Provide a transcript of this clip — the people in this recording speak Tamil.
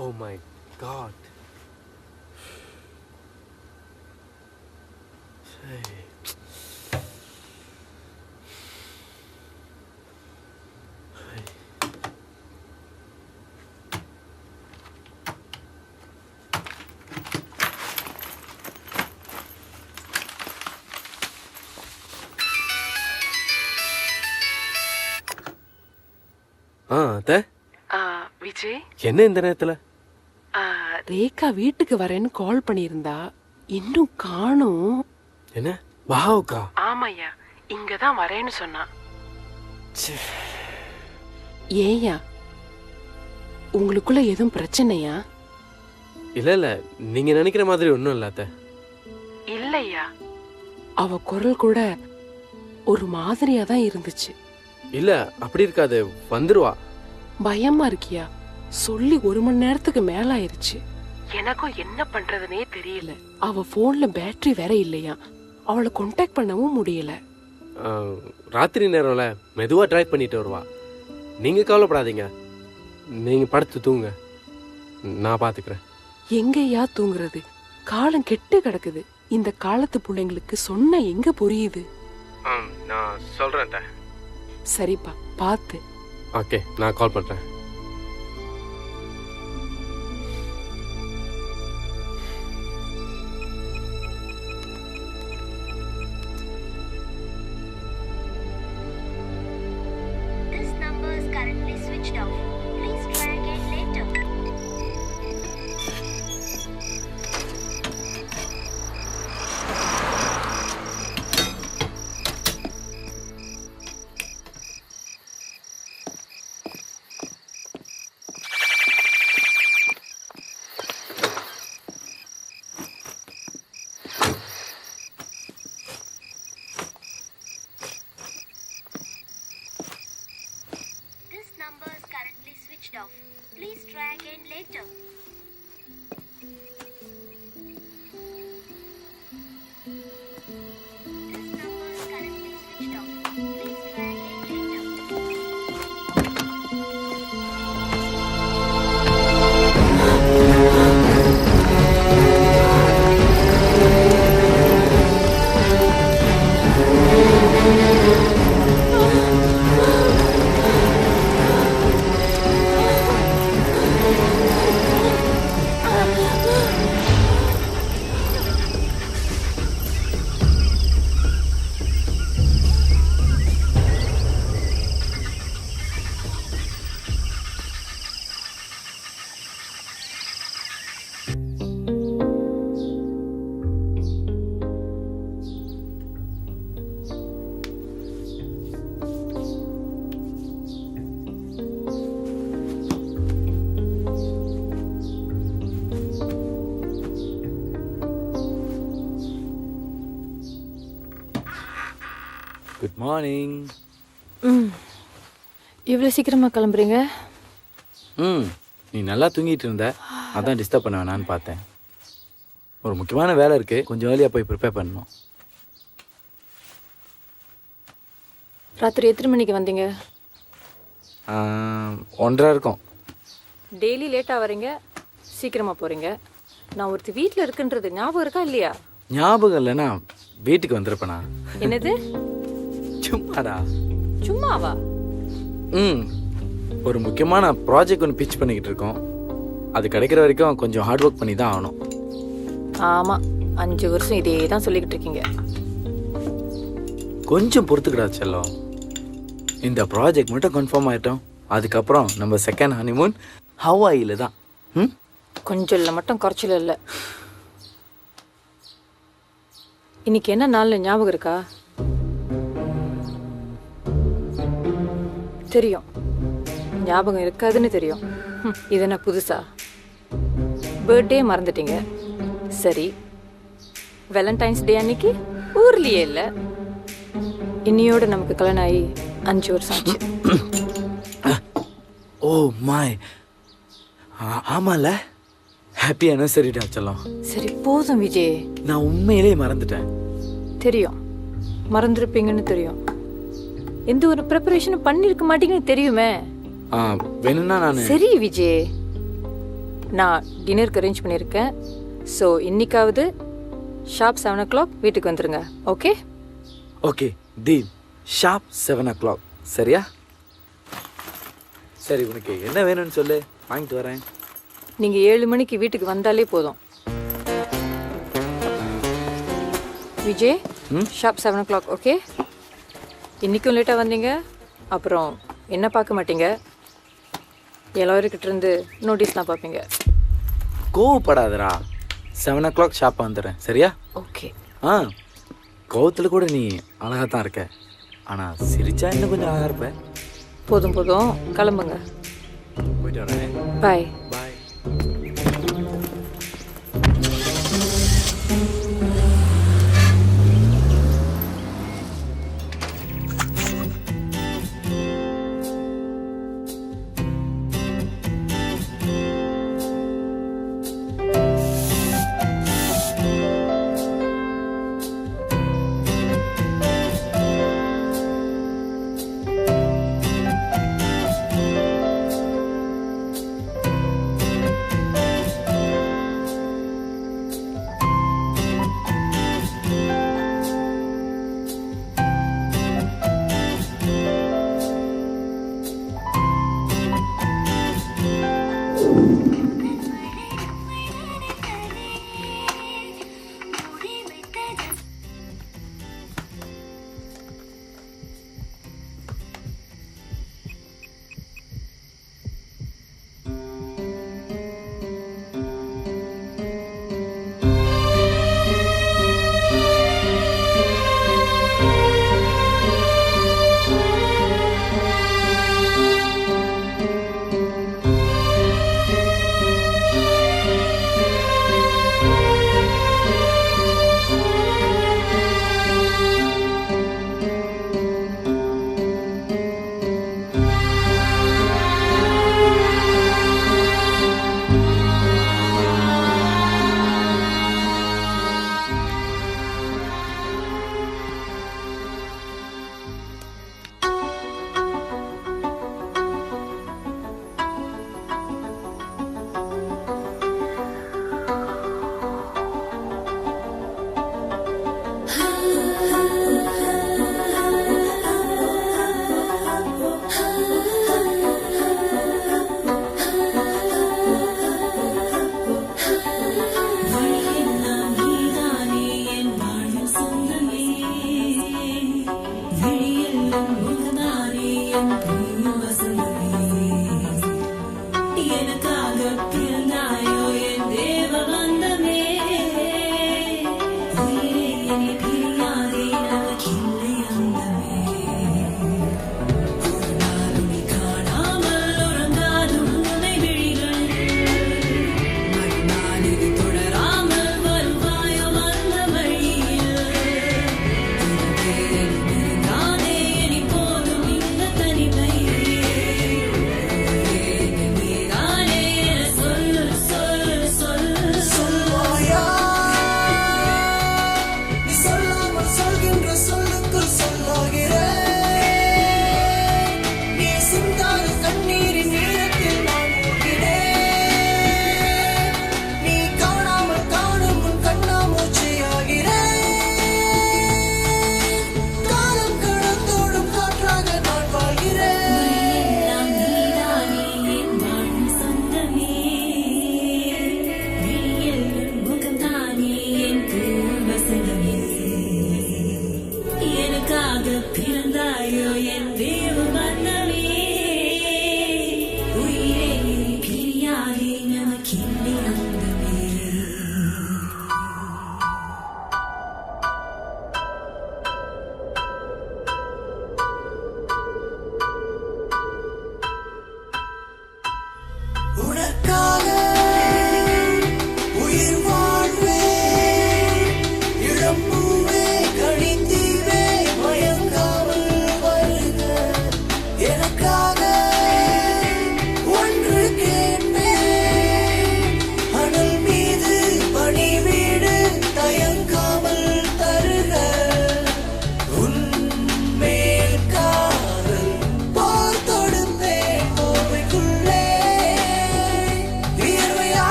Oh my God. Hey. அத்தை விஜய், என்ன இந்த நேரத்துல? ரேகா வீட்டுக்கு வரேன்னு கால் பண்ணியிருந்தா, இன்னும் காணோம். என்ன வாவுக்கா? ஆமாய்யா, இங்கதான் வரேன்னு சொன்னா. ஏயா, உங்களுக்குள்ள எதுவும் பிரச்சனையா? இல்ல இல்ல, நீங்க நினைக்கிற மாதிரி ஒண்ணும் இல்ல அத்தை. இல்லையா, அவ குரல் கூட ஒரு மாதிரியா தான் இருந்துச்சு. இல்ல அப்படி இருக்காது, வந்துருவா. பயமா இருக்கியா? சொல்லி 1 மணி நேரத்துக்கு மேல ஆயிருச்சு. எனக்கும் என்ன பண்றதுனே தெரியல. அவ போன்ல பேட்டரி வேற இல்லையா, அவளை கான்டாக்ட் பண்ணவும் முடியல. ராத்திரி நேரம்ல மெதுவா டிரைவ் பண்ணிட்டு வருவா. நீங்க கவலைப்படாதீங்க, நீங்க படுத்து தூங்க, நான் பாத்துக்கிறேன். எங்கயா தூங்குறது? காலம் கெட்டு கிடக்குது. இந்த காலத்து பிள்ளைங்களுக்கு சொன்ன எங்க புரியுது? நான் சொல்றேன். சரிப்பா, பாத்து. ஓகே, நான் கால் பண்றேன். This number is currently switched off. Please try again later. This number is currently switched off. Please try again later. This number is currently switched off. Please try again later. Good morning. இவ்வளோ சீக்கிரமாக கிளம்புறீங்க? நீ நல்லா தூங்கிட்டு இருந்த, அதான் டிஸ்டர்ப் பண்ண வேணான்னு பார்த்தேன். ஒரு முக்கியமான வேலை இருக்குது, கொஞ்சம் ஏர்லியாக போய் ப்ரிப்பேர் பண்ணணும். ராத்திரி எத்தனை மணிக்கு வந்தீங்க? 1:30 இருக்கும். டெய்லி லேட்டாக வரீங்க, சீக்கிரமாக போகிறீங்க. நான் ஒருத்தி வீட்டில் இருக்குன்றது ஞாபகம் இருக்கா இல்லையா? ஞாபகம் இல்லைன்னா வீட்டுக்கு வந்திருப்பேனா? என்னது? சும்மாடா. சும்மாவா? ஒரு முக்கியமான ப்ராஜெக்ட் ஒன்று பிச் பண்ணிக்கிட்டு இருக்கோம். அது கிடைக்கிற வரைக்கும் கொஞ்சம் ஹார்ட் ஒர்க் பண்ணி தான் ஆகணும். ஆமாம், 5 வருஷம் இதே தான் சொல்லிக்கிட்டு இருக்கீங்க. கொஞ்சம் பொறுத்துக்கிடா செல்லம். இந்த ப்ராஜெக்ட் மட்டும் கன்ஃபார்ம் ஆகிட்டோம், அதுக்கப்புறம் நம்ம செகண்ட் ஹனிமூன் ஹவாயில் தான். கொஞ்சம் இல்லை மட்டும் குறைச்சல இல்லை. இன்னைக்கு என்ன நாள் ஞாபகம் இருக்கா? தெரியும், ஞாபகம் இருக்காதுன்னு தெரியும். இது என்ன புதுசா? பர்த்டே மறந்துட்டீங்க. சரி, வேலண்டைன்ஸ் டே அன்னைக்கு ஊர்லயே இல்லை. இன்னையோட நமக்கு கல்யாணம் ஆகி 5 வருஷம் ஆச்சு. ஓ மாய், ஆமால, ஹாப்பி அனிவர்சரிடா செல்லம். சரி போதும் விஜய், நான் உண்மையிலேயே மறந்துட்டேன். தெரியும், மறந்துருப்பீங்கன்னு தெரியும். எந்த ஒரு ப்ரிப்பரேஷனும் பண்ணிருக்க மாட்டீங்கன்னு தெரியுமே. வேணும்னா நான். சரி விஜய், நான் டின்னருக்கு அரேஞ்ச் பண்ணியிருக்கேன். ஸோ இன்னைக்காவது ஷார்ப் 7 o'clock வீட்டுக்கு வந்துருங்க. Okay? Okay deal. Sharp 7 o'clock. சரியா? சரி, உனக்கு என்ன வேணும்னு சொல்லு, வாங்கிட்டு வரேன். நீங்கள் 7 மணிக்கு வீட்டுக்கு வந்தாலே போதும். Vijay, sharp 7 o'clock. ஓகே? இன்றைக்கும் லேட்டாக வந்தீங்க, அப்புறம் என்ன பார்க்க மாட்டீங்க, எல்லாருக்கிட்ட இருந்து நோட்டீஸ்லாம் பார்ப்பீங்க. கோவப்படாதடா. 7 o'clock ஷாப்பாக வந்துடுறேன். சரியா? ஓகே. கோவத்தில் கூட நீ அழகாக தான் இருக்க. ஆனால் சிரிச்சா இன்னும் கொஞ்சம் அழகாக இருப்ப. போதும் போதும், கிளம்புங்க. போயிட்டு வரேன். பாய். பாய். விழியெல்லாம் உன்தானே என் பிரியமே.